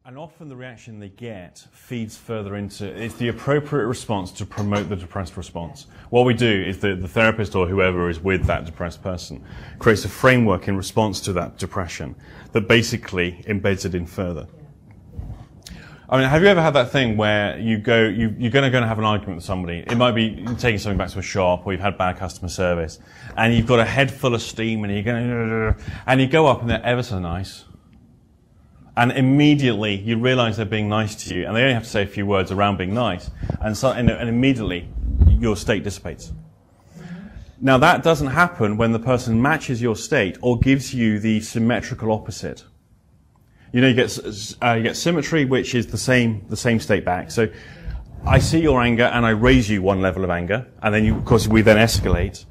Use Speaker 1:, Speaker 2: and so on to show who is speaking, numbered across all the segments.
Speaker 1: And often the reaction they get feeds further into, it's the appropriate response to promote the depressed response. What we do is the therapist or whoever is with that depressed person creates a framework in response to that depression that basically embeds it in further. I mean, have you ever had that thing where you're going to go and have an argument with somebody? It might be taking something back to a shop, or you've had bad customer service, and you've got a head full of steam, and you go up and they're ever so nice. And immediately you realize they're being nice to you, and they only have to say a few words around being nice, and immediately your state dissipates. Now that doesn't happen when the person matches your state or gives you the symmetrical opposite. You know, you get symmetry, which is the same state back. So I see your anger and I raise you one level of anger, and then of course we then escalate.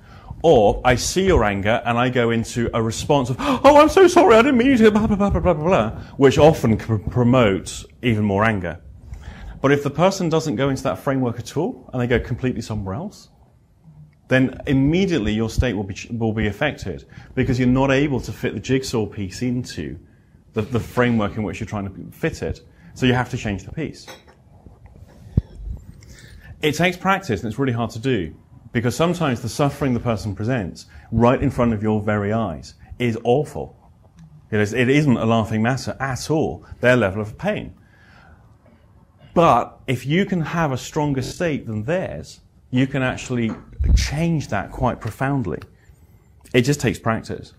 Speaker 1: Or I see your anger and I go into a response of, oh, I'm so sorry, I didn't mean you to, blah, blah, blah, blah, blah, blah, which often can promote even more anger. But if the person doesn't go into that framework at all, and they go completely somewhere else, then immediately your state will be affected, because you're not able to fit the jigsaw piece into the framework in which you're trying to fit it. So you have to change the piece. It takes practice, and it's really hard to do. Because sometimes the suffering the person presents right in front of your very eyes is awful. It isn't a laughing matter at all, their level of pain. But if you can have a stronger state than theirs, you can actually change that quite profoundly. It just takes practice.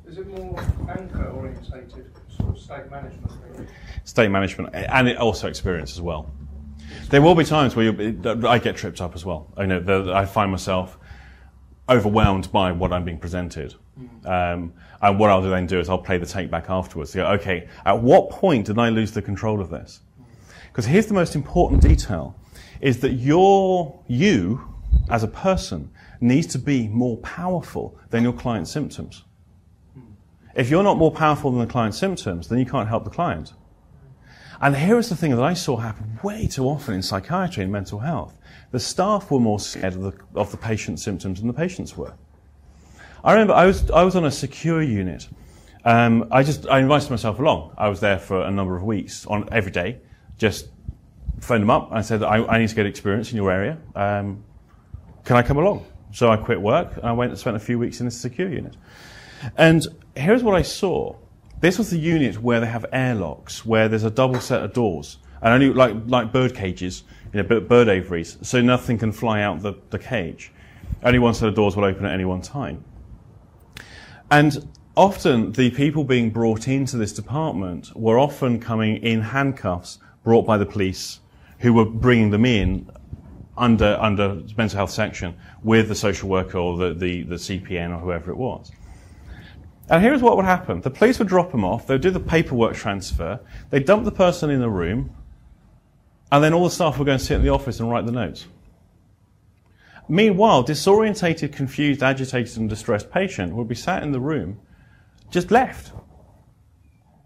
Speaker 2: Is it more anchor-orientated, sort of state management? Really?
Speaker 1: State management, and it also experience as well. There will be times where I get tripped up as well. I know I find myself overwhelmed by what I'm being presented. And what I'll then do is I'll play the take back afterwards. Go, okay, at what point did I lose the control of this? Because here's the most important detail, is that you, as a person, needs to be more powerful than your client's symptoms. If you're not more powerful than the client's symptoms, then you can't help the client. And here is the thing that I saw happen way too often in psychiatry and mental health. The staff were more scared of the patient's symptoms than the patients were. I remember I was on a secure unit. I invited myself along. I was there for a number of weeks, every day. Just phoned them up and I said, I need to get experience in your area. Can I come along? So I quit work and I went and spent a few weeks in this secure unit. And here's what I saw. This was the unit where they have airlocks, where there's a double set of doors, and only like bird cages, bird aviaries, so nothing can fly out the cage. Only one set of doors will open at any one time. And often the people being brought into this department were often coming in handcuffs, brought by the police, who were bringing them in under mental health section with the social worker or the CPN or whoever it was. And here's what would happen. The police would drop them off, they'd do the paperwork transfer, they'd dump the person in the room, and then all the staff would go and sit in the office and write the notes. Meanwhile, disorientated, confused, agitated and distressed patient would be sat in the room, just left.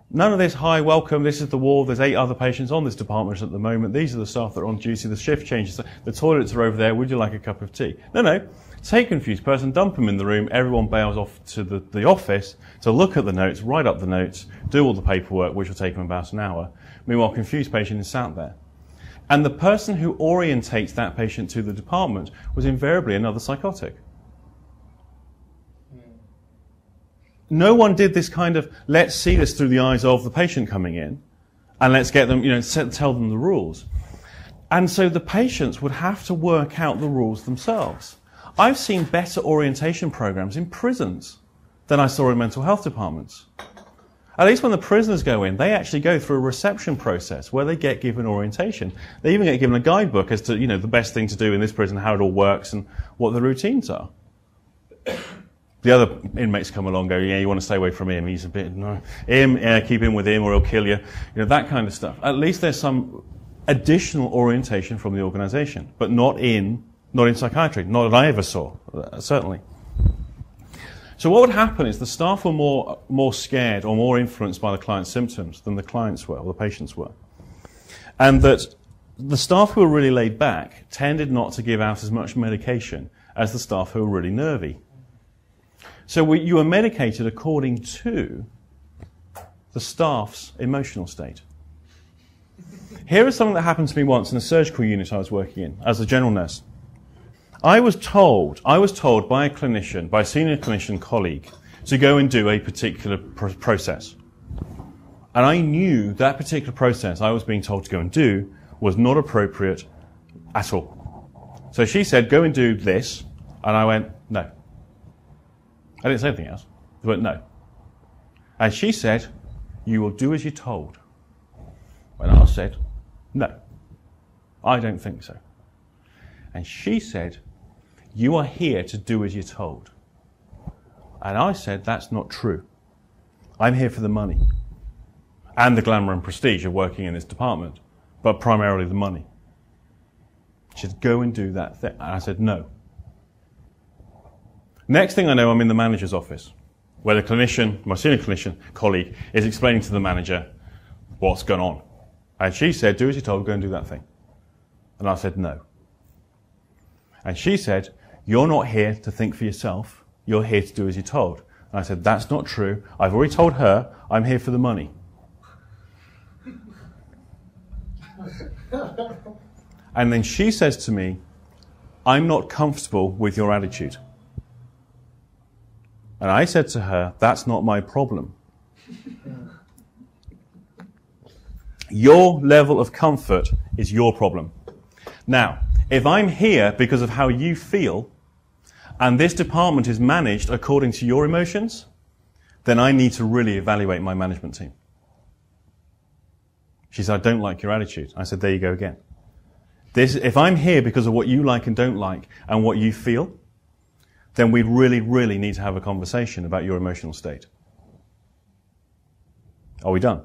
Speaker 1: None of this, hi, welcome, this is the ward, there's 8 other patients on this department at the moment, these are the staff that are on duty, the shift changes, the toilets are over there, would you like a cup of tea? No. Take a confused person, dump them in the room, everyone bails off to the office to look at the notes, write up the notes, do all the paperwork, which will take them about an hour. Meanwhile, confused patient is sat there. And the person who orientates that patient to the department was invariably another psychotic. No one did this kind of, let's see this through the eyes of the patient coming in, and let's get them, tell them the rules. And so the patients would have to work out the rules themselves. I've seen better orientation programs in prisons than I saw in mental health departments. At least when the prisoners go in, they actually go through a reception process where they get given orientation. They even get given a guidebook as to, the best thing to do in this prison, how it all works and what the routines are. The other inmates come along and go, yeah, you want to stay away from him, he's a bit, no. Keep him with him or he'll kill you. That kind of stuff. At least there's some additional orientation from the organisation, but not in psychiatry, not that I ever saw, certainly. So what would happen is the staff were more scared or more influenced by the client's symptoms than the clients were, or the patients were. And that the staff who were really laid back tended not to give out as much medication as the staff who were really nervy. So you were medicated according to the staff's emotional state. Here is something that happened to me once in a surgical unit I was working in as a general nurse. I was told by a clinician, by a senior clinician colleague, to go and do a particular process. And I knew that particular process I was being told to go and do was not appropriate at all. So she said, go and do this. And I went, no. I didn't say anything else. I went, no. And she said, you will do as you're told. And I said, no, I don't think so. And she said, you are here to do as you're told. And I said, that's not true. I'm here for the money and the glamour and prestige of working in this department, but primarily the money. She said, go and do that thing. And I said, no. Next thing I know, I'm in the manager's office, where the clinician, my senior clinician colleague, is explaining to the manager what's going on. And she said, do as you're told, go and do that thing. And I said, no. And she said, you're not here to think for yourself, you're here to do as you're told. And I said, that's not true. I've already told her I'm here for the money. And then she says to me, I'm not comfortable with your attitude. And I said to her, that's not my problem. Your level of comfort is your problem. Now, if I'm here because of how you feel, and this department is managed according to your emotions, then I need to really evaluate my management team. She said, I don't like your attitude. I said, there you go again. If I'm here because of what you like and don't like and what you feel, then we really, really need to have a conversation about your emotional state. Are we done?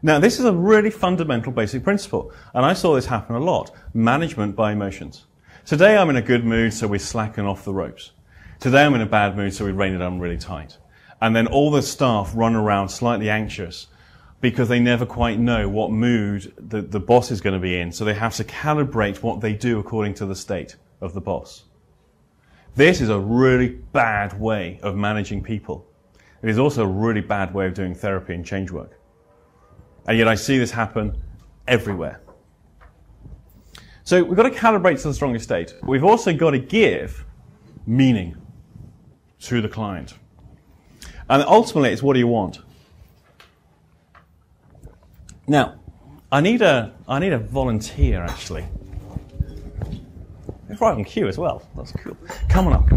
Speaker 1: Now, this is a really fundamental basic principle, and I saw this happen a lot. Management by emotions. Today I'm in a good mood, so we slacken off the ropes. Today I'm in a bad mood, so we rein it on really tight. And then all the staff run around slightly anxious because they never quite know what mood the boss is going to be in, so they have to calibrate what they do according to the state of the boss. This is a really bad way of managing people. It is also a really bad way of doing therapy and change work. And yet I see this happen everywhere. So we've got to calibrate to the strongest state. We've also got to give meaning to the client. And ultimately, it's what do you want? Now, I need a volunteer, actually. It's right on cue as well. That's cool. Come on up.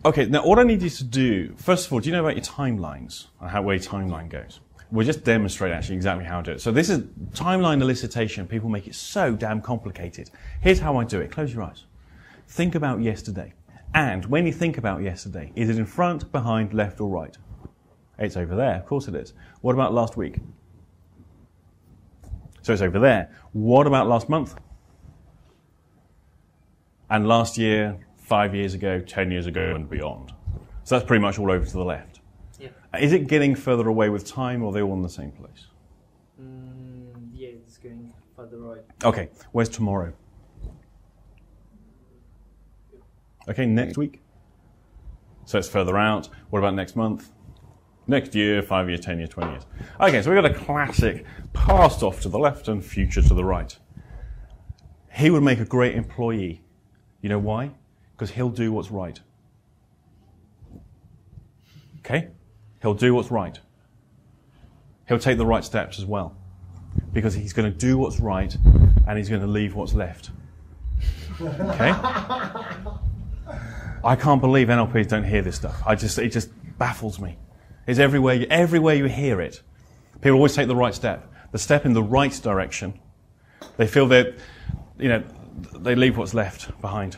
Speaker 1: Okay, now what I need you to do, first of all, do you know about your timelines and where your timeline goes? We'll just demonstrate actually exactly how to do it. So this is timeline elicitation. People make it so damn complicated. Here's how I do it. Close your eyes. Think about yesterday. And when you think about yesterday, is it in front, behind, left or right? It's over there. Of course it is. What about last week? So it's over there. What about last month? And last year, 5 years ago, 10 years ago, and beyond. So that's pretty much all over to the left.
Speaker 3: Yeah.
Speaker 1: Is it getting further away with time, or are they all in the same place?
Speaker 3: Yeah, it's going further right.
Speaker 1: Okay, where's tomorrow? Okay, next week. So it's further out. What about next month? Next year, 5 years, 10 years, 20 years. Okay, so we've got a classic past off to the left and future to the right. He would make a great employee. You know why? Because he'll do what's right. Okay? He'll do what's right. He'll take the right steps as well. Because he's going to do what's right and he's going to leave what's left. Okay? I can't believe NLPs don't hear this stuff. It just baffles me. It's everywhere you hear it. People always take the right step. The step in the right direction. They feel that, they leave what's left behind.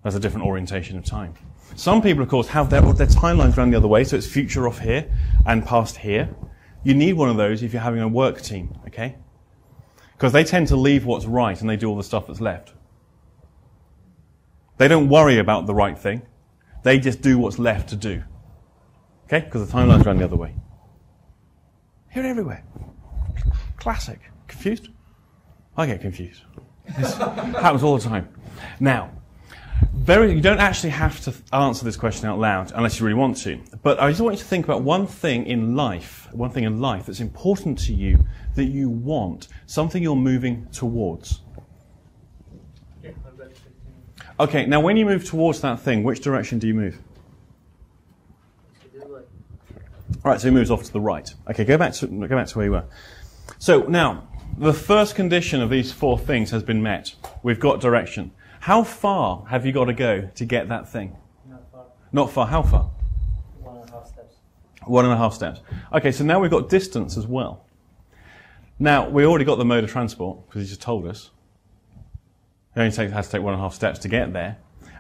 Speaker 1: That's a different orientation of time. Some people, of course, have their timelines run the other way, so it's future off here and past here. You need one of those if you're having a work team, okay? Because they tend to leave what's right and they do all the stuff that's left. They don't worry about the right thing. They just do what's left to do. Okay? Because the timelines run the other way. Hear it everywhere. Classic. Confused? I get confused. This happens all the time. Now, You don't actually have to answer this question out loud unless you really want to. But I just want you to think about one thing in life that's important to you, that you want, something you're moving towards.
Speaker 3: Yeah, I'm ready to
Speaker 1: Okay, now when you move towards that thing, which direction do you move?
Speaker 3: the right.
Speaker 1: All right, so he moves off to the right. Okay, go back to where you were. So now, the first condition of these four things has been met. We've got direction. How far have you got to go to get that thing?
Speaker 3: Not far.
Speaker 1: Not far. How far?
Speaker 3: 1.5 steps.
Speaker 1: 1.5 steps. Okay, so now we've got distance as well. Now, we already got the mode of transport, because he just told us. It only has to take 1.5 steps to get there.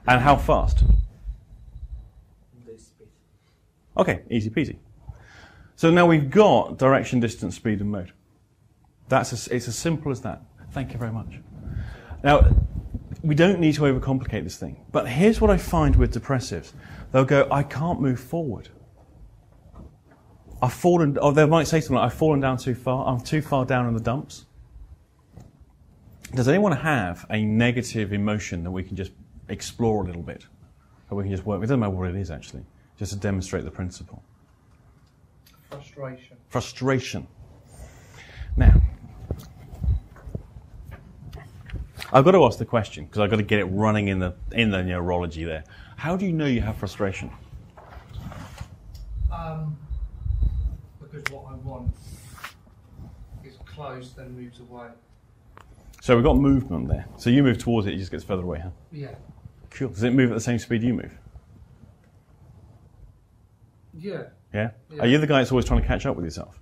Speaker 1: And how fast?
Speaker 3: The speed.
Speaker 1: Okay, easy peasy. So now we've got direction, distance, speed, and mode. It's as simple as that. Thank you very much. Now, we don't need to overcomplicate this thing. But here's what I find with depressives. They'll go, I can't move forward. I've fallen, or they might say something like, I've fallen down too far. I'm too far down in the dumps. Does anyone have a negative emotion that we can just explore a little bit? That we can just work with? It doesn't matter what it is, actually, just to demonstrate the principle.
Speaker 2: Frustration.
Speaker 1: Frustration. Now, I've got to ask the question, because I've got to get it running in the neurology there. How do you know you have frustration?
Speaker 2: Because what I want is close, then moves away.
Speaker 1: So we've got movement there. So you move towards it, it just gets further away, huh?
Speaker 2: Yeah.
Speaker 1: Cool. Does it move at the same speed you move?
Speaker 2: Yeah.
Speaker 1: Yeah?
Speaker 2: Yeah.
Speaker 1: Are you the guy that's always trying to catch up with yourself?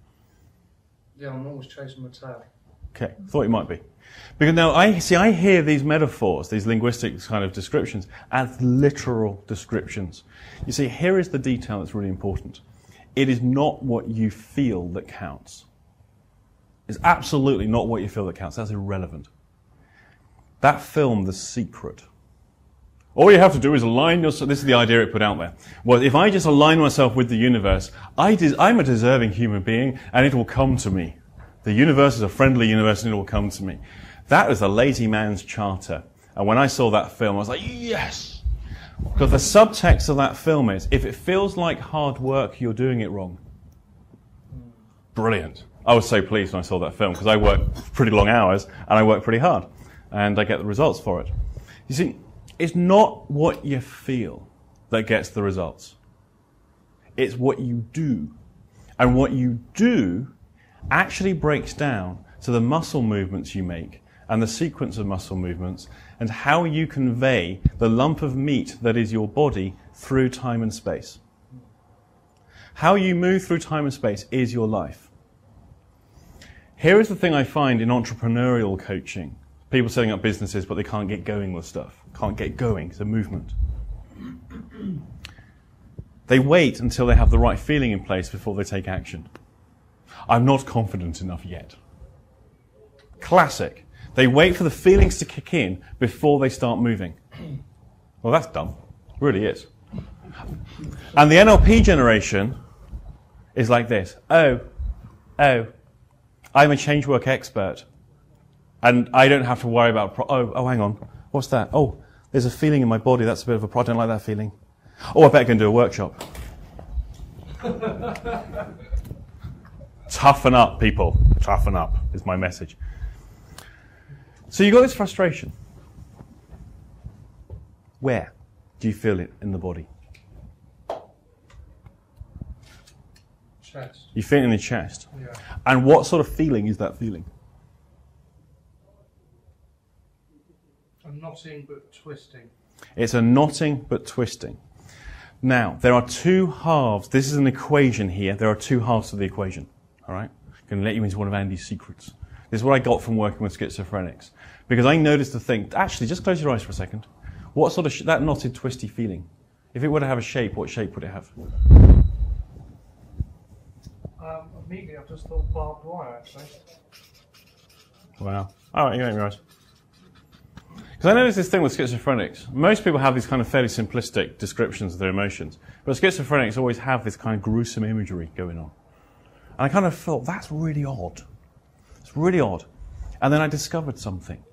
Speaker 2: Yeah, I'm always chasing my tail.
Speaker 1: Okay, thought you might be. Because now, I hear these metaphors, these linguistic kind of descriptions, as literal descriptions. You see, here is the detail that's really important. It is not what you feel that counts. It's absolutely not what you feel that counts. That's irrelevant. That film, The Secret, all you have to do is align yourself. This is the idea it put out there. Well, if I just align myself with the universe, I'm a deserving human being, and it will come to me. The universe is a friendly universe, and it will come to me. That was a lazy man's charter. And when I saw that film, I was like, yes! Because the subtext of that film is, if it feels like hard work, you're doing it wrong. Brilliant. I was so pleased when I saw that film, because I work pretty long hours, and I work pretty hard. And I get the results for it. You see, it's not what you feel that gets the results. It's what you do. And what you do actually breaks down to the muscle movements you make and the sequence of muscle movements and how you convey the lump of meat that is your body through time and space. How you move through time and space is your life. Here is the thing I find in entrepreneurial coaching. People setting up businesses, but they can't get going with stuff. Can't get going. It's a movement. They wait until they have the right feeling in place before they take action. I'm not confident enough yet. Classic. They wait for the feelings to kick in before they start moving. Well, that's dumb. It really is. And the NLP generation is like this. Oh, I'm a change work expert. And I don't have to worry about, hang on. What's that? Oh, there's a feeling in my body. That's a bit of a problem. I don't like that feeling. Oh, I better go and do a workshop. Toughen up, people. Toughen up is my message. So you've got this frustration. Where do you feel it in the body?
Speaker 2: Chest.
Speaker 1: You feel it in the chest.
Speaker 2: Yeah.
Speaker 1: And what sort of feeling is that feeling?
Speaker 2: A knotting but twisting.
Speaker 1: It's a knotting but twisting. Now, there are two halves. This is an equation here. There are two halves to the equation. All right? I'm going to let you into one of Andy's secrets. This is what I got from working with schizophrenics. Because I noticed the thing. Actually, just close your eyes for a second. What sort of that knotted, twisty feeling? If it were to have a shape, what shape would it have?
Speaker 2: Immediately, I just thought barbed wire, actually.
Speaker 1: Wow. All right, you got your eyes. Because I noticed this thing with schizophrenics. Most people have these kind of fairly simplistic descriptions of their emotions. But schizophrenics always have this kind of gruesome imagery going on. And I kind of thought, that's really odd. It's really odd. And then I discovered something.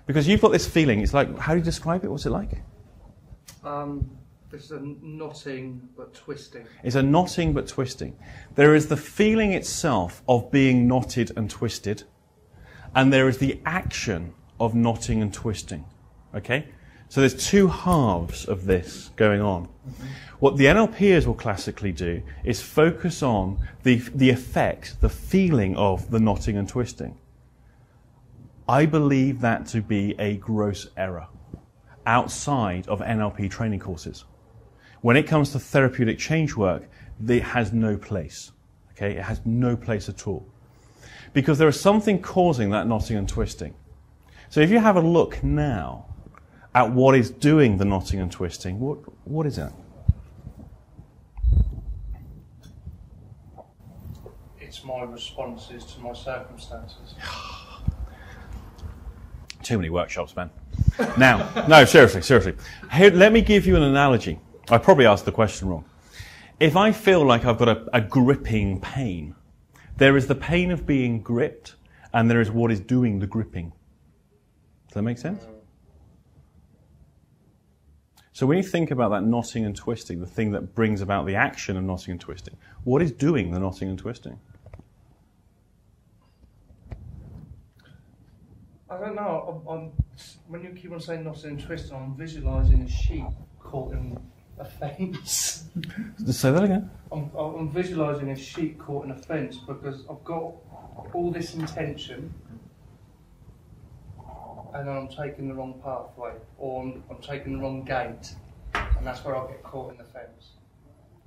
Speaker 1: Because you've got this feeling, it's like, how do you describe it? What's it like?
Speaker 2: This is a knotting but twisting.
Speaker 1: It's a knotting but twisting. There is the feeling itself of being knotted and twisted, and there is the action of knotting and twisting. Okay? So there's two halves of this going on. Mm-hmm. What the NLPers will classically do is focus on the effect, the feeling of the knotting and twisting. I believe that to be a gross error outside of NLP training courses. When it comes to therapeutic change work, it has no place. Okay? It has no place at all. Because there is something causing that knotting and twisting. So if you have a look now at what is doing the knotting and twisting, what is it?
Speaker 2: It's my responses to my circumstances.
Speaker 1: Too many workshops, man. Now, no, seriously. Here, let me give you an analogy. I probably asked the question wrong. If I feel like I've got a gripping pain, there is the pain of being gripped, and there is what is doing the gripping. Does that make sense? So when you think about that knotting and twisting, the thing that brings about the action of knotting and twisting, what is doing the knotting and twisting?
Speaker 2: I don't know. When you keep on saying knotting and twisting, I'm visualising a sheep caught in a fence.
Speaker 1: Say that again.
Speaker 2: I'm visualising a sheep caught in a fence because I've got all this intention and then I'm taking the wrong pathway or I'm taking the wrong gate and that's where I'll get caught in the fence.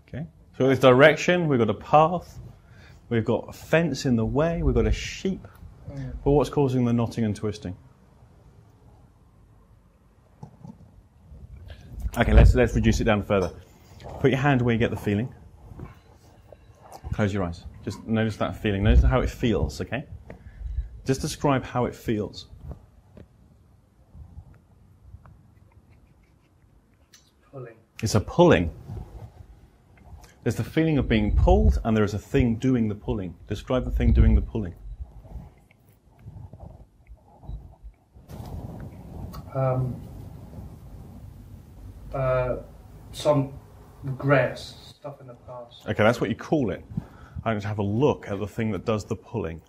Speaker 1: Okay. So this direction, we've got a path, we've got a fence in the way, we've got a sheep. But what's causing the knotting and twisting? Okay, let's reduce it down further. Put your hand where you get the feeling. Close your eyes. Just notice that feeling. Notice how it feels, okay? Just describe how it feels.
Speaker 2: Pulling.
Speaker 1: It's a pulling. There's the feeling of being pulled, and there is a thing doing the pulling. Describe the thing doing the pulling.
Speaker 2: Some regrets, stuff in the past.
Speaker 1: Okay, that's what you call it. I'm going to have a look at the thing that does the pulling.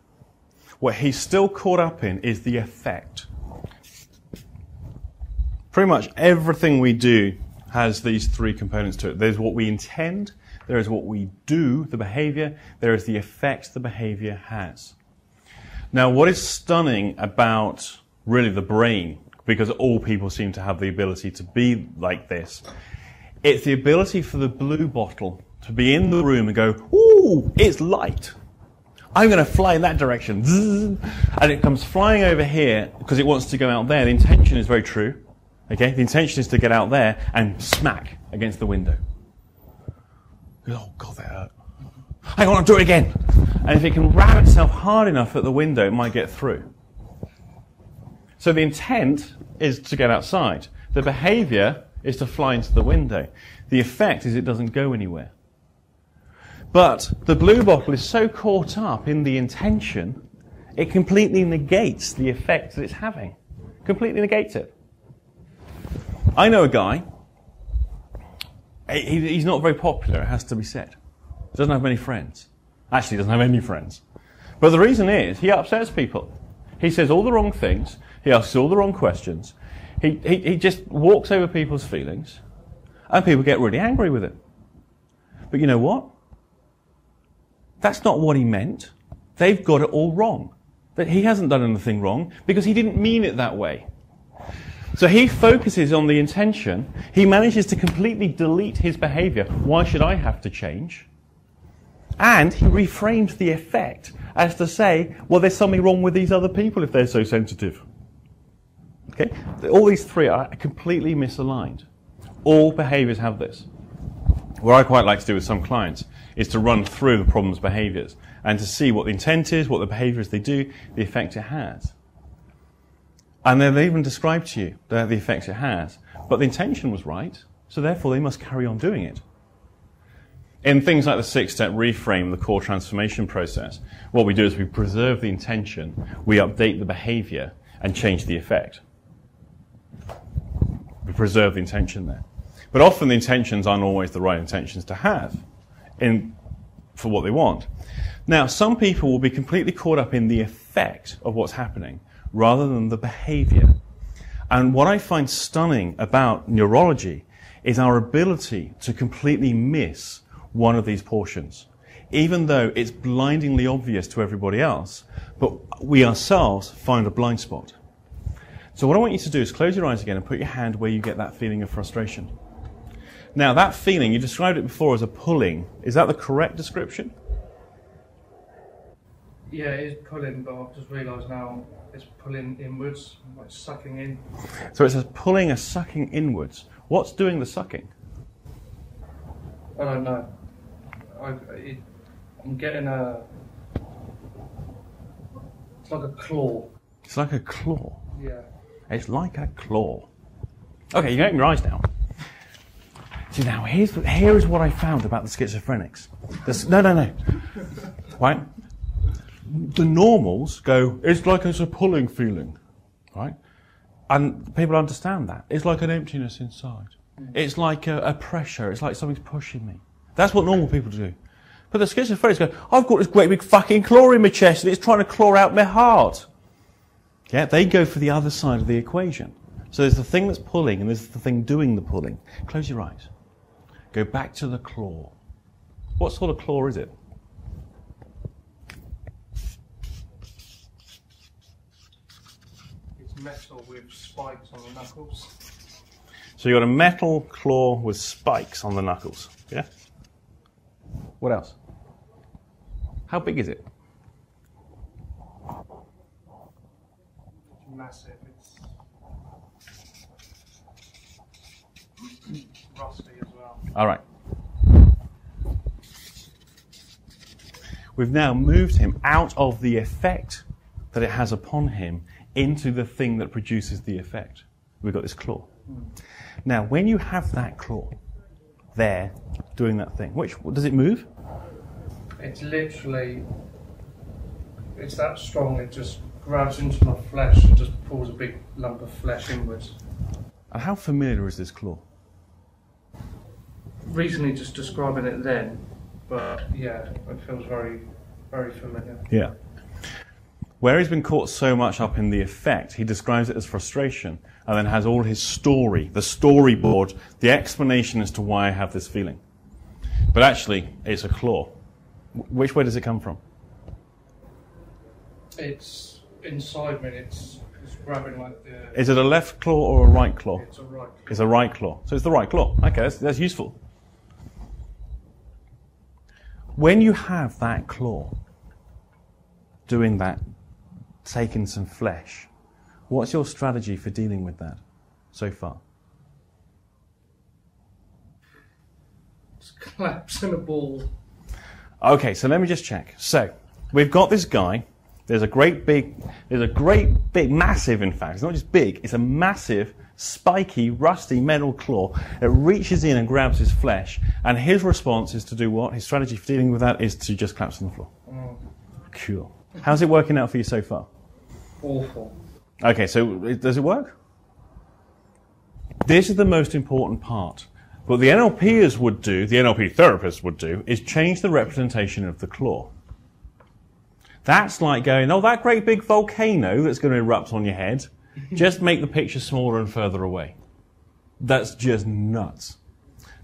Speaker 1: What he's still caught up in is the effect. Pretty much everything we do has these three components to it. There's what we intend, there is what we do, the behavior, there is the effects the behavior has. Now, what is stunning about really the brain, because all people seem to have the ability to be like this, it's the ability for the blue bottle to be in the room and go, ooh, it's light. I'm going to fly in that direction. And it comes flying over here because it wants to go out there. The intention is very true. Okay? The intention is to get out there and smack against the window. Oh, God, that hurt. Hang on, I'll do it again. And if it can ram itself hard enough at the window, it might get through. So the intent is to get outside. The behavior is to fly into the window. The effect is it doesn't go anywhere. But the blue bottle is so caught up in the intention, it completely negates the effect that it's having. Completely negates it. I know a guy, he's not very popular, it has to be said. He doesn't have many friends. Actually, he doesn't have any friends. But the reason is, he upsets people. He says all the wrong things, he asks all the wrong questions, he just walks over people's feelings, and people get really angry with him. But you know what? That's not what he meant. They've got it all wrong. That he hasn't done anything wrong because he didn't mean it that way. So he focuses on the intention. He manages to completely delete his behavior. Why should I have to change? And he reframes the effect as to say, well, there's something wrong with these other people if they're so sensitive. Okay? All these three are completely misaligned. All behaviors have this. What I quite like to do with some clients is to run through the problem's behaviors and to see what the intent is, what the behaviors they do, the effect it has. And then they even describe to you the effects it has. But the intention was right, so therefore they must carry on doing it. In things like the 6-step reframe, the core transformation process, what we do is we preserve the intention, we update the behavior, and change the effect. We preserve the intention there. But often the intentions aren't always the right intentions to have for what they want. Now, some people will be completely caught up in the effect of what's happening rather than the behavior. And what I find stunning about neurology is our ability to completely miss one of these portions, even though it's blindingly obvious to everybody else, but we ourselves find a blind spot. So what I want you to do is close your eyes again and put your hand where you get that feeling of frustration. Now, that feeling, you described it before as a pulling. Is that the correct description?
Speaker 2: Yeah, it is pulling, but I've just realised now it's pulling inwards, like sucking in.
Speaker 1: So it says pulling, a sucking inwards. What's doing the sucking?
Speaker 2: I don't know. I'm getting it's like a claw.
Speaker 1: It's like a claw.
Speaker 2: Yeah.
Speaker 1: It's like a claw. Okay, you can open your eyes now. See, now here is what I found about the schizophrenics. No. Right? The normals go, it's like it's a pulling feeling. Right? And people understand that. It's like an emptiness inside. It's like a pressure. It's like something's pushing me. That's what normal people do. But the schizophrenics go, I've got this great big fucking claw in my chest and it's trying to claw out my heart. Yeah, they go for the other side of the equation. So there's the thing that's pulling and there's the thing doing the pulling. Close your eyes. Go back to the claw. What sort of claw is it?
Speaker 2: It's metal with spikes on the knuckles.
Speaker 1: So you've got a metal claw with spikes on the knuckles. Yeah? What else? How big is it?
Speaker 2: It's massive. It's rusty as well.
Speaker 1: All right. We've now moved him out of the effect that it has upon him into the thing that produces the effect. We've got this claw. Now, when you have that claw there doing that thing, does it move?
Speaker 2: It's literally, it's that strong, it just grabs into my flesh and just pulls a big lump of flesh inwards.
Speaker 1: And how familiar is this claw?
Speaker 2: Recently just describing it then, but yeah, it feels very, very familiar.
Speaker 1: Yeah. Where he's been caught so much up in the effect, he describes it as frustration and then has all his story, the storyboard, the explanation as to why I have this feeling. But actually, it's a claw. Which way does it come from?
Speaker 2: It's inside me, it's grabbing like the...
Speaker 1: Is it a left claw or a right claw?
Speaker 2: It's a right claw.
Speaker 1: It's a right claw. So it's the right claw. Okay, that's useful. When you have that claw doing that, taking some flesh, what's your strategy for dealing with that so far?
Speaker 2: Just collapsing a ball.
Speaker 1: Okay, so let me just check. So we've got this guy. There's a great big, massive, in fact. It's not just big. It's a massive, spiky, rusty metal claw. It reaches in and grabs his flesh. And his response is to do what? His strategy for dealing with that is to just collapse on the floor. Cool. How's it working out for you so far?
Speaker 2: Awful.
Speaker 1: Okay, so does it work? This is the most important part. What the NLPers would do, the NLP therapists would do, is change the representation of the claw. That's like going, oh, that great big volcano that's going to erupt on your head, just make the picture smaller and further away. That's just nuts.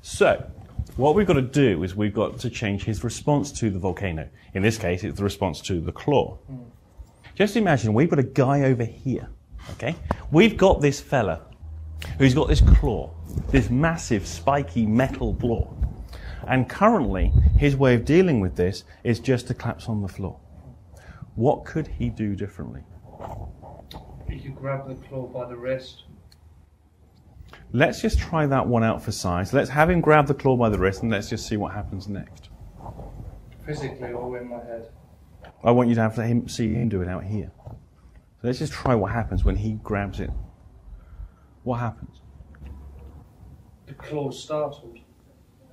Speaker 1: So, what we've got to do is we've got to change his response to the volcano. In this case, it's the response to the claw. Just imagine we've got a guy over here, okay? We've got this fella who's got this claw, this massive spiky metal claw. And currently, his way of dealing with this is just to collapse on the floor. What could he do differently?
Speaker 2: You could grab the claw by the wrist.
Speaker 1: Let's just try that one out for size. Let's have him grab the claw by the wrist and let's just see what happens next.
Speaker 2: Physically or in my head?
Speaker 1: I want you to see him do it out here. So let's just try what happens when he grabs it. What happens?
Speaker 2: The claw's startled.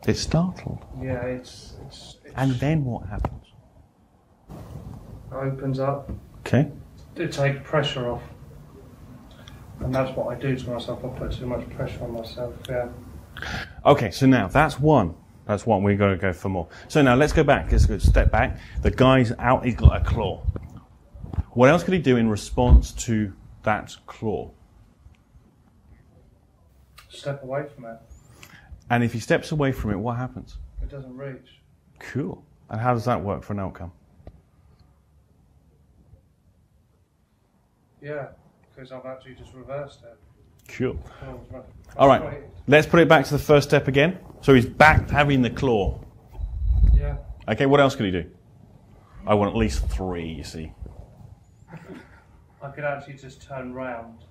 Speaker 1: It's startled.
Speaker 2: Yeah, it's
Speaker 1: And then what happens?
Speaker 2: Opens up.
Speaker 1: Okay.
Speaker 2: To take pressure off. And that's what I do to myself. I put too much pressure on myself, yeah.
Speaker 1: Okay, so now that's one. That's one. We've got to go for more. So now let's go back. Let's go step back. The guy's out. He's got a claw. What else could he do in response to that claw?
Speaker 2: Step away from it.
Speaker 1: And if he steps away from it, what happens?
Speaker 2: It doesn't reach.
Speaker 1: Cool. And how does that work for an outcome?
Speaker 2: Yeah, because I've actually just reversed it.
Speaker 1: Cool.
Speaker 2: Oh,
Speaker 1: All right. Let's put it back to the first step again. So he's back to having the claw.
Speaker 2: Yeah.
Speaker 1: Okay, what else could he do? I want at least 3, you see.
Speaker 2: I could actually just turn round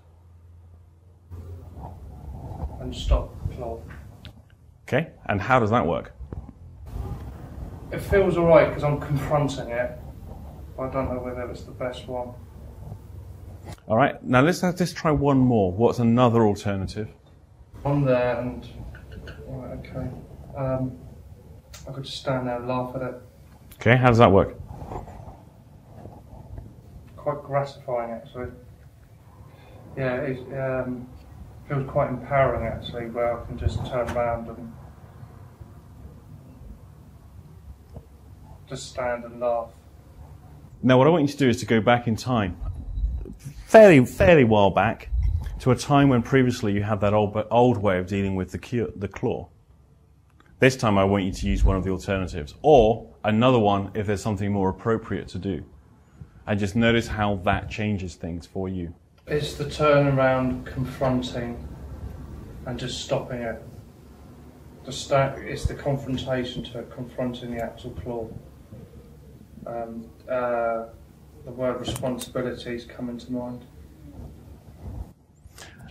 Speaker 2: and stop the claw.
Speaker 1: Okay, and how does that work?
Speaker 2: It feels alright because I'm confronting it, but I don't know whether it's the best one.
Speaker 1: All right, now let's try one more. What's another alternative?
Speaker 2: I'm there and... Right, okay. I could just stand there and laugh at it.
Speaker 1: Okay, how does that work?
Speaker 2: Quite gratifying, actually. Yeah, it feels quite empowering, actually, where I can just turn around and just stand and laugh.
Speaker 1: Now, what I want you to do is to go back in time, fairly while back, to a time when previously you had that old way of dealing with the claw. This time I want you to use one of the alternatives, or another one if there's something more appropriate to do. And just notice how that changes things for you.
Speaker 2: It's the turn around, confronting, and just stopping it. It's the confrontation to it, confronting the actual claw. The word responsibility is coming to mind.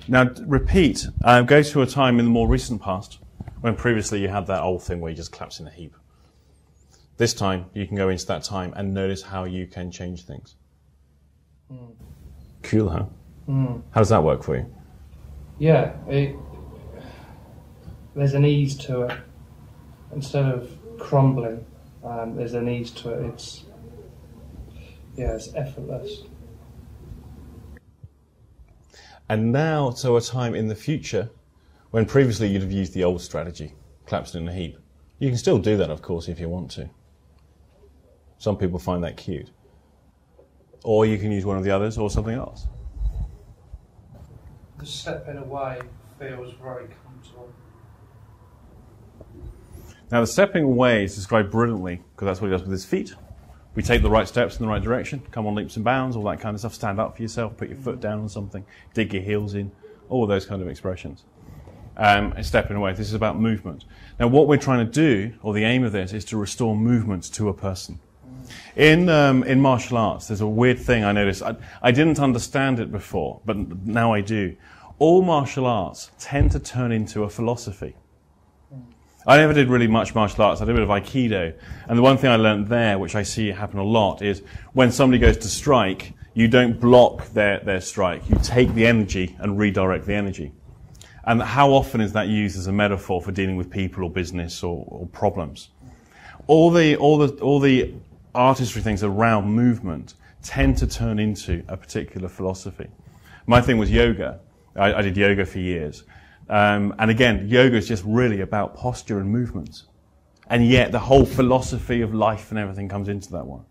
Speaker 1: Now, repeat. Go to a time in the more recent past when previously you had that old thing where you just collapse in a heap. This time, you can go into that time and notice how you can change things.
Speaker 2: Mm.
Speaker 1: Cool, huh?
Speaker 2: Mm.
Speaker 1: How does that work for you?
Speaker 2: Yeah, there's an ease to it. Instead of crumbling, there's an ease to it. It's effortless.
Speaker 1: And now to a time in the future when previously you'd have used the old strategy, collapsed in a heap. You can still do that, of course, if you want to. Some people find that cute. Or you can use one of the others or something else.
Speaker 2: The stepping away feels very comfortable.
Speaker 1: Now, the stepping away is described brilliantly because that's what he does with his feet. We take the right steps in the right direction, come on leaps and bounds, all that kind of stuff, stand up for yourself, put your foot down on something, dig your heels in, all those kind of expressions. And stepping away, this is about movement. Now, what we're trying to do, or the aim of this, is to restore movement to a person. In martial arts, there's a weird thing I noticed. I didn't understand it before, but now I do. All martial arts tend to turn into a philosophy. I never did really much martial arts. I did a bit of Aikido. And the one thing I learned there, which I see happen a lot, is when somebody goes to strike, you don't block their strike. You take the energy and redirect the energy. And how often is that used as a metaphor for dealing with people or business or problems? All the artistry things around movement tend to turn into a particular philosophy. My thing was yoga. I did yoga for years. And again, yoga is just really about posture and movement. And yet the whole philosophy of life and everything comes into that one.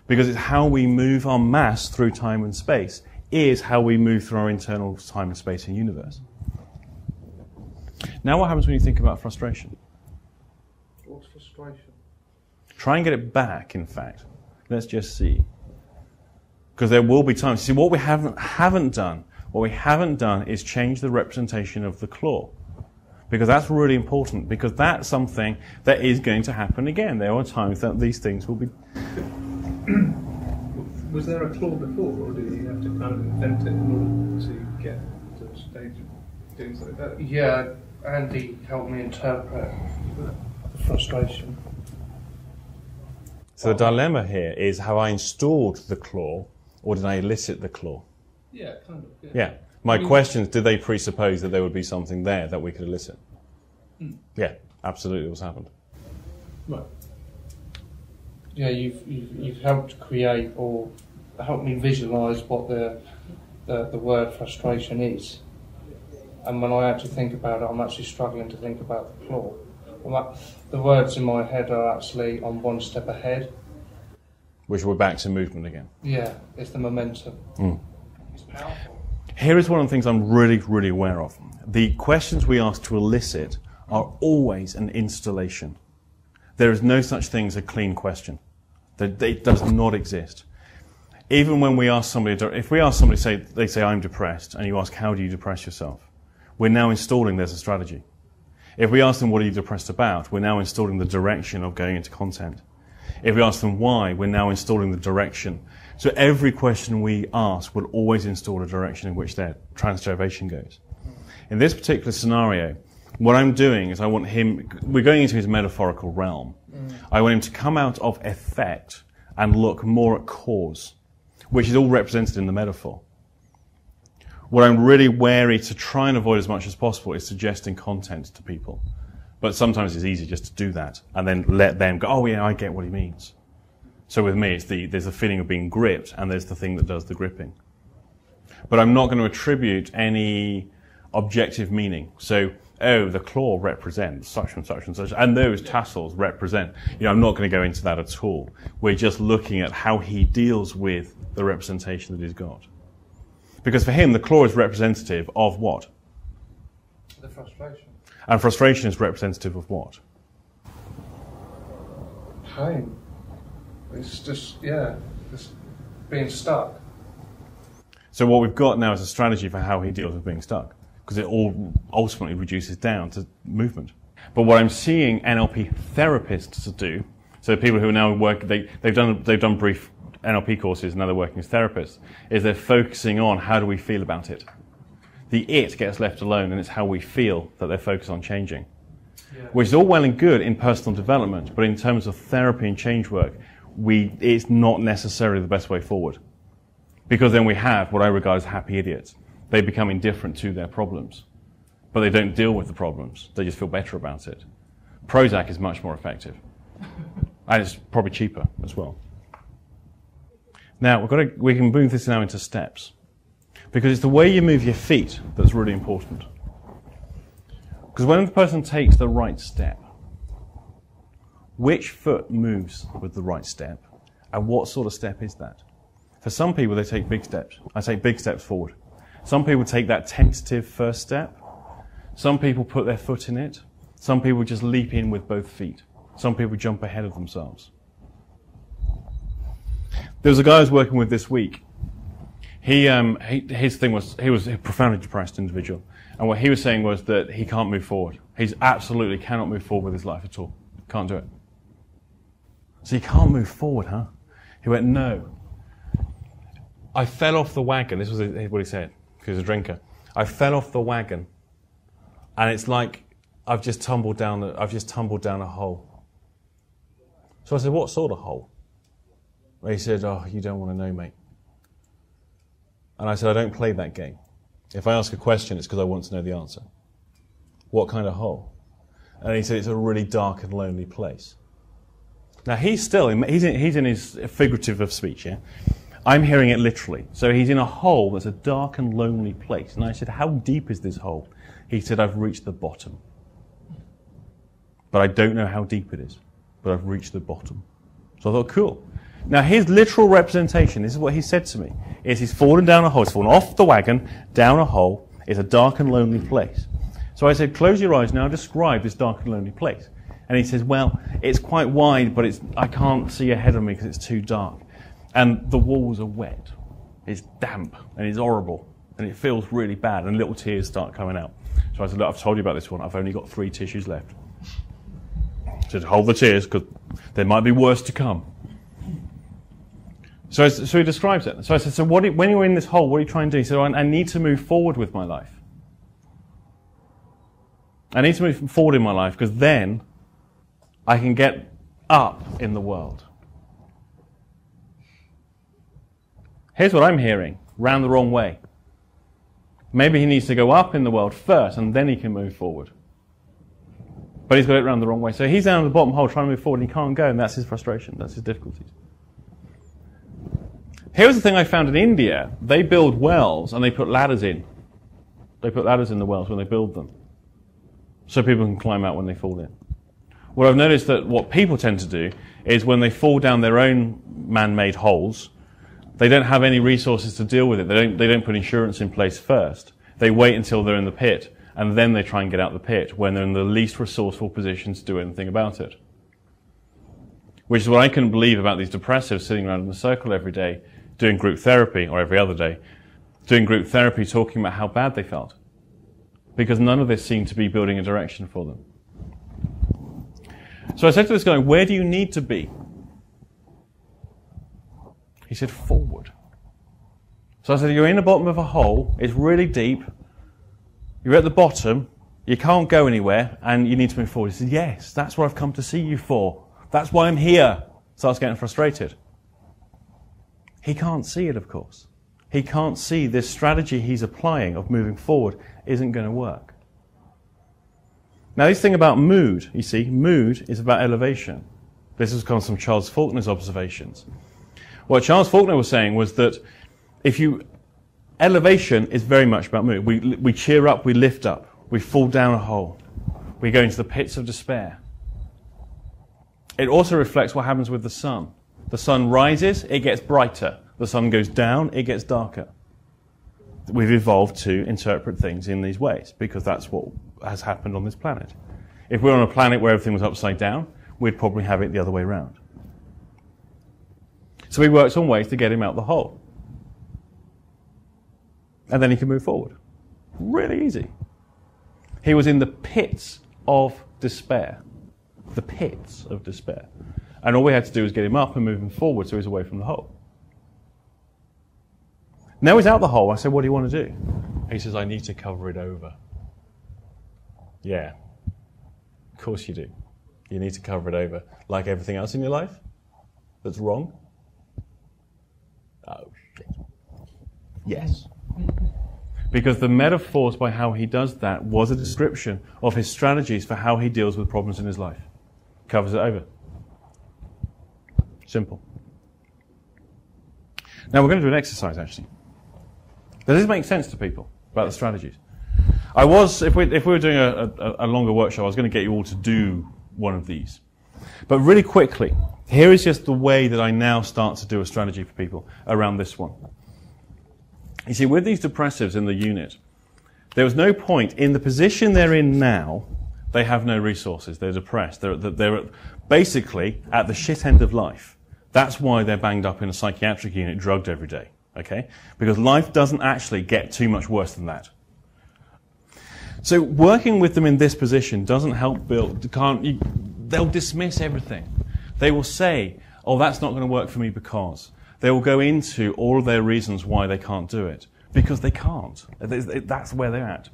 Speaker 1: Because it's how we move our mass through time and space is how we move through our internal time and space and universe. Now what happens when you think about frustration?
Speaker 2: What's frustration?
Speaker 1: Try and get it back, in fact. Let's just see. Because there will be times. See, what we haven't done is change the representation of the claw. Because that's really important, because that's something that is going to happen again. There are times that these things will be...
Speaker 4: Was there a claw before, or did you have to kind of invent it in order to get to the stage of doing something better?
Speaker 2: Yeah, Andy helped me interpret the frustration.
Speaker 1: So the dilemma here is, have I installed the claw, or did I elicit the claw?
Speaker 4: Yeah, kind of.
Speaker 1: Yeah. My question is, did they presuppose that there would be something there that we could elicit? Yeah, absolutely what's happened.
Speaker 4: Right.
Speaker 2: Yeah, you've helped create or helped me visualise what the word frustration is. and when I actually think about it, I'm actually struggling to think about the claw. The words in my head are actually on one step ahead.
Speaker 1: Which we're back to movement again.
Speaker 2: Yeah, it's the momentum. It's powerful.
Speaker 1: Here is one of the things I'm really, really aware of. The questions we ask to elicit are always an installation. There is no such thing as a clean question. It does not exist. Even when we ask somebody, if we ask somebody, they say, I'm depressed, and you ask, how do you depress yourself? We're now installing there's a strategy. If we ask them, what are you depressed about? We're now installing the direction of going into content. If we ask them why, we're now installing the direction. So every question we ask will always install a direction in which their transformation goes. In this particular scenario, what I'm doing is we're going into his metaphorical realm. I want him to come out of effect and look more at cause, which is all represented in the metaphor. What I'm really wary to try and avoid as much as possible is suggesting content to people. But sometimes it's easy just to do that and then let them go, oh yeah, I get what he means. So with me, there's a feeling of being gripped and there's the thing that does the gripping. But I'm not going to attribute any objective meaning. So, the claw represents such and such and such, and those tassels represent. I'm not going to go into that at all. We're just looking at how he deals with the representation that he's got. Because for him, the claw is representative of what?
Speaker 2: The frustration.
Speaker 1: And frustration is representative of what?
Speaker 2: Pain. It's just being stuck.
Speaker 1: So what we've got now is a strategy for how he deals with being stuck, because it all ultimately reduces down to movement. But what I'm seeing NLP therapists do, so people who are now they've done brief NLP courses and now they're working as therapists, is they're focusing on how do we feel about it. The it gets left alone, and it's how we feel that they're focused on changing. Yeah. Which is all well and good in personal development, but in terms of therapy and change work, it's not necessarily the best way forward. Because then we have what I regard as happy idiots. They become indifferent to their problems, but they don't deal with the problems. They just feel better about it. Prozac is much more effective, and it's probably cheaper as well. Now, we can move this now into steps, because it's the way you move your feet that's really important. Because when the person takes the right step, which foot moves with the right step, and what sort of step is that? For some people, they take big steps. I take big steps forward. Some people take that tentative first step. Some people put their foot in it. Some people just leap in with both feet. Some people jump ahead of themselves. There was a guy I was working with this week. His thing was, he was a profoundly depressed individual. And what he was saying was that he can't move forward. He absolutely cannot move forward with his life at all. Can't do it. So you can't move forward, huh? He went, no. I fell off the wagon. This was what he said, because he was a drinker. I fell off the wagon, and it's like I've just tumbled down a hole. So I said, what sort of hole? And he said, oh, you don't want to know, mate. And I said, I don't play that game. If I ask a question, it's because I want to know the answer. What kind of hole? And he said, it's a really dark and lonely place. Now he's in his figurative of speech, yeah? I'm hearing it literally. So he's in a hole that's a dark and lonely place. And I said, how deep is this hole? He said, I've reached the bottom. But I don't know how deep it is. But I've reached the bottom. So I thought, cool. Now his literal representation, this is what he said to me, is he's fallen down a hole. He's fallen off the wagon, down a hole. It's a dark and lonely place. So I said, close your eyes now, describe this dark and lonely place. And he says, well, it's quite wide, but I can't see ahead of me because it's too dark. And the walls are wet. It's damp, and it's horrible, and it feels really bad, and little tears start coming out. So I said, look, I've told you about this one. I've only got 3 tissues left. I said, hold the tears, because there might be worse to come. So he describes it. So I said, so when you're in this hole, what are you trying to do? He said, I need to move forward with my life. I need to move forward in my life, because then I can get up in the world. Here's what I'm hearing, round the wrong way. Maybe he needs to go up in the world first, and then he can move forward. But he's got it round the wrong way. So he's down at the bottom hole trying to move forward, and he can't go, and that's his frustration, that's his difficulties. Here's the thing I found in India. They build wells, and they put ladders in. They put ladders in the wells when they build them, so people can climb out when they fall in. What I've noticed that what people tend to do is when they fall down their own man-made holes, they don't have any resources to deal with it. They don't put insurance in place first. They wait until they're in the pit, and then they try and get out the pit when they're in the least resourceful position to do anything about it. Which is what I couldn't believe about these depressives sitting around in a circle every day, doing group therapy, or every other day, doing group therapy talking about how bad they felt. Because none of this seemed to be building a direction for them. So I said to this guy, where do you need to be? He said, forward. So I said, you're in the bottom of a hole, it's really deep, you're at the bottom, you can't go anywhere, and you need to move forward. He said, yes, that's what I've come to see you for. That's why I'm here. Starts getting frustrated. He can't see it, of course. He can't see this strategy he's applying of moving forward isn't going to work. Now, this thing about mood, you see, mood is about elevation. This comes from Charles Faulkner's observations. What Charles Faulkner was saying was that elevation is very much about mood. We cheer up, we lift up, we fall down a hole, we go into the pits of despair. It also reflects what happens with the sun. The sun rises, it gets brighter. The sun goes down, it gets darker. We've evolved to interpret things in these ways because that's what has happened on this planet. If we were on a planet where everything was upside down, we'd probably have it the other way around. So we worked on ways to get him out the hole. And then he could move forward. Really easy. He was in the pits of despair. The pits of despair. And all we had to do was get him up and move him forward so he's away from the hole. Now he's out the hole, I said, what do you want to do? He says, I need to cover it over. Yeah, of course you do. You need to cover it over. Like everything else in your life that's wrong? Oh, shit. Yes. Because the metaphors by how he does that was a description of his strategies for how he deals with problems in his life. Covers it over. Simple. Now we're going to do an exercise, actually. Does this make sense to people about the strategies? If we were doing a longer workshop, I was going to get you all to do one of these. But really quickly, here is just the way that I now start to do a strategy for people around this one. You see, with these depressives in the unit, there was no point in the position they're in now. They have no resources. They're depressed. They're basically at the shit end of life. That's why they're banged up in a psychiatric unit, drugged every day. Okay? Because life doesn't actually get too much worse than that. So working with them in this position doesn't help build. They'll dismiss everything. They will say, oh, that's not going to work for me because. They will go into all of their reasons why they can't do it. Because they can't. That's where they're at.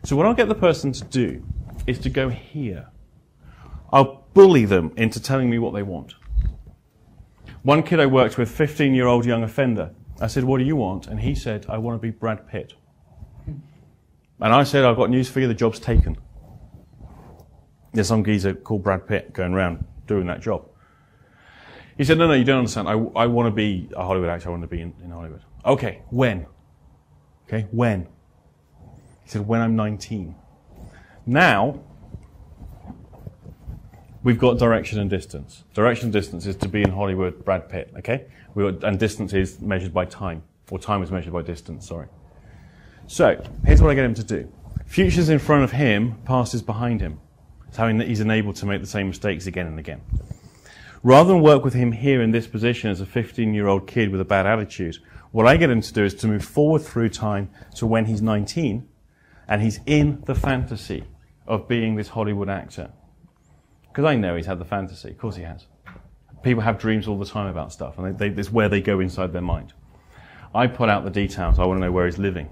Speaker 1: So what I'll get the person to do is to go here. I'll bully them into telling me what they want. One kid I worked with, 15-year-old young offender, I said, what do you want? And he said, I want to be Brad Pitt. And I said, I've got news for you, the job's taken. There's some geezer called Brad Pitt going around doing that job. He said, no, you don't understand. I want to be a Hollywood actor. I want to be in Hollywood. Okay, when? Okay, when? He said, when I'm 19. Now, we've got direction and distance. Direction and distance is to be in Hollywood, Brad Pitt, okay? And distance is measured by time. Or time is measured by distance, sorry. So, here's what I get him to do. Future's in front of him, past is behind him. It's how he's enabled to make the same mistakes again and again. Rather than work with him here in this position as a 15-year-old kid with a bad attitude, what I get him to do is to move forward through time to when he's 19, and he's in the fantasy of being this Hollywood actor. Because I know he's had the fantasy. Of course he has. People have dreams all the time about stuff, and it's where they go inside their mind. I put out the details. I want to know where he's living.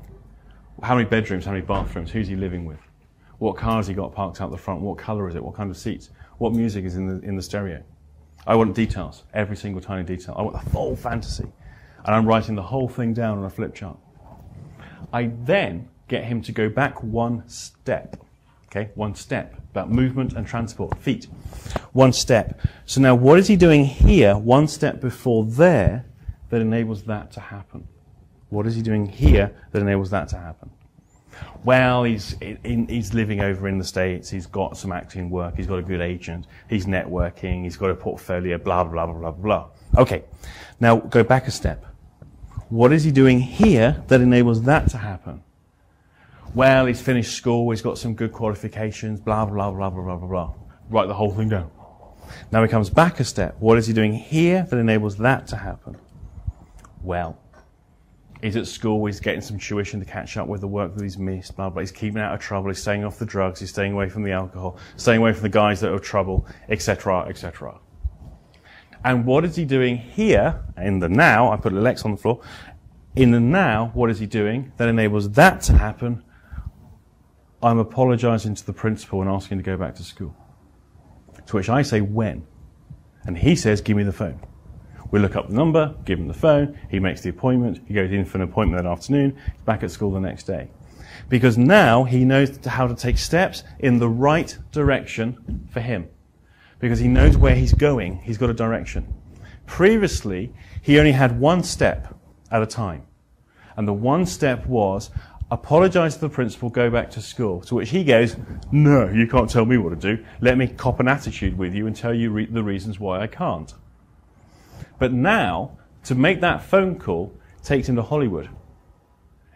Speaker 1: How many bedrooms, how many bathrooms, who's he living with? What cars he got parked out the front? What colour is it? What kind of seats? What music is in the stereo? I want details, every single tiny detail. I want the full fantasy. And I'm writing the whole thing down on a flip chart. I then get him to go back one step. Okay, one step. About movement and transport, feet. One step. So now what is he doing here, one step before there, that enables that to happen? What is he doing here that enables that to happen? Well, he's living over in the States, he's got some acting work, he's got a good agent, he's networking, he's got a portfolio, blah, blah, blah, blah, blah. Okay, now go back a step. What is he doing here that enables that to happen? Well, he's finished school, he's got some good qualifications, blah, blah, blah, blah, blah, blah, blah. Write the whole thing down. Now he comes back a step. What is he doing here that enables that to happen? Well, he's at school, he's getting some tuition to catch up with the work that he's missed, blah, blah. He's keeping out of trouble, he's staying off the drugs, he's staying away from the alcohol, staying away from the guys that are trouble, etc., etc. And what is he doing here, in the now, I put a Lex on the floor, in the now, what is he doing that enables that to happen? I'm apologizing to the principal and asking to go back to school. To which I say, when? And he says, give me the phone. We look up the number, give him the phone, he makes the appointment, he goes in for an appointment that afternoon, he's back at school the next day. Because now he knows how to take steps in the right direction for him. Because he knows where he's going, he's got a direction. Previously, he only had one step at a time. And the one step was, apologize to the principal, go back to school. To which he goes, no, you can't tell me what to do. Let me cop an attitude with you and tell you the reasons why I can't. But now, to make that phone call takes him to Hollywood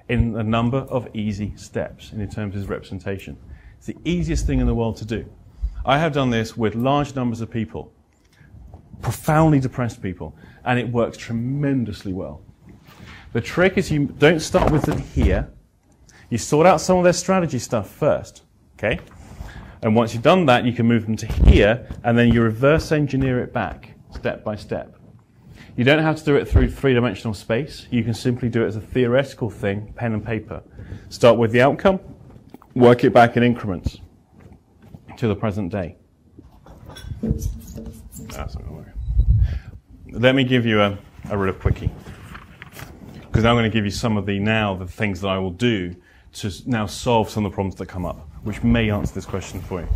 Speaker 1: in a number of easy steps in terms of his representation. It's the easiest thing in the world to do. I have done this with large numbers of people, profoundly depressed people, and it works tremendously well. The trick is you don't start with them here. You sort out some of their strategy stuff first, okay? And once you've done that, you can move them to here, and then you reverse engineer it back, step by step. You don't have to do it through three-dimensional space. You can simply do it as a theoretical thing, pen and paper. Start with the outcome, work it back in increments to the present day. That's not going to work. Let me give you a real quickie. Because I'm going to give you some of the things that I will do to now solve some of the problems that come up, which may answer this question for you.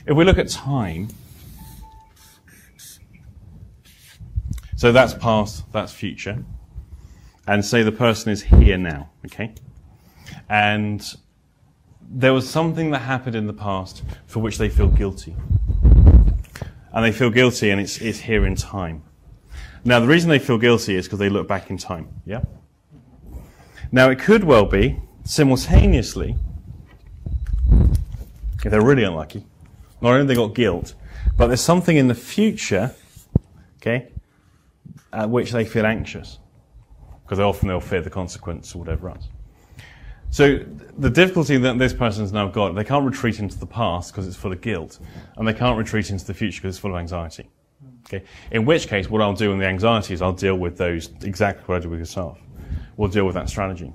Speaker 1: If we look at time, so that's past, that's future, and say the person is here now, okay? And there was something that happened in the past for which they feel guilty. And they feel guilty, and it's here in time. Now, the reason they feel guilty is because they look back in time, yeah? Now, it could well be, simultaneously, if they're really unlucky, not only have they got guilt, but there's something in the future, okay, at which they feel anxious, because often they'll fear the consequence or whatever else. So the difficulty that this person's now got, they can't retreat into the past because it's full of guilt, and they can't retreat into the future because it's full of anxiety. Okay? In which case, what I'll do in the anxiety is I'll deal with those, exactly what I do with yourself. We'll deal with that strategy.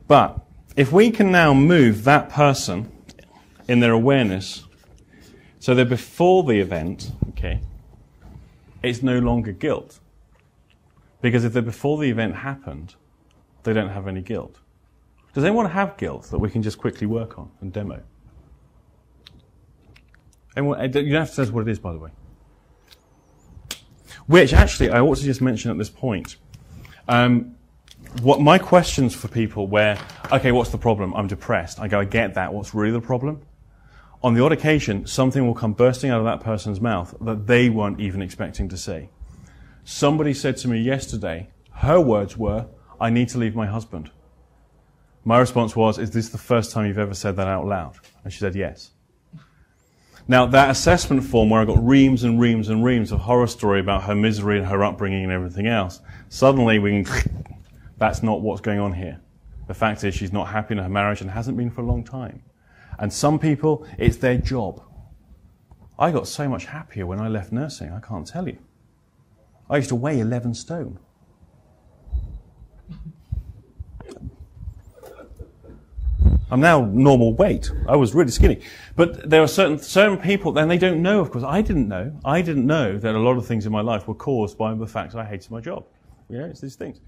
Speaker 1: But if we can now move that person in their awareness so that before the event, okay, it's no longer guilt. Because if they're before the event happened, they don't have any guilt. Does anyone have guilt that we can just quickly work on and demo? Anyone, you don't have to tell us what it is, by the way. Which, actually, I ought to just mention at this point. What my questions for people where, okay, what's the problem? I'm depressed. I go, I get that. What's really the problem? On the odd occasion, something will come bursting out of that person's mouth that they weren't even expecting to say. Somebody said to me yesterday, her words were, I need to leave my husband. My response was, is this the first time you've ever said that out loud? And she said, yes. Now, that assessment form where I got reams and reams and reams of horror story about her misery and her upbringing and everything else, suddenly we can, that's not what's going on here. The fact is she's not happy in her marriage and hasn't been for a long time. And some people, it's their job. I got so much happier when I left nursing, I can't tell you. I used to weigh 11 stone. I'm now normal weight. I was really skinny. But there are certain people, and they don't know, of course. I didn't know that a lot of things in my life were caused by the fact I hated my job. You know, it's these things.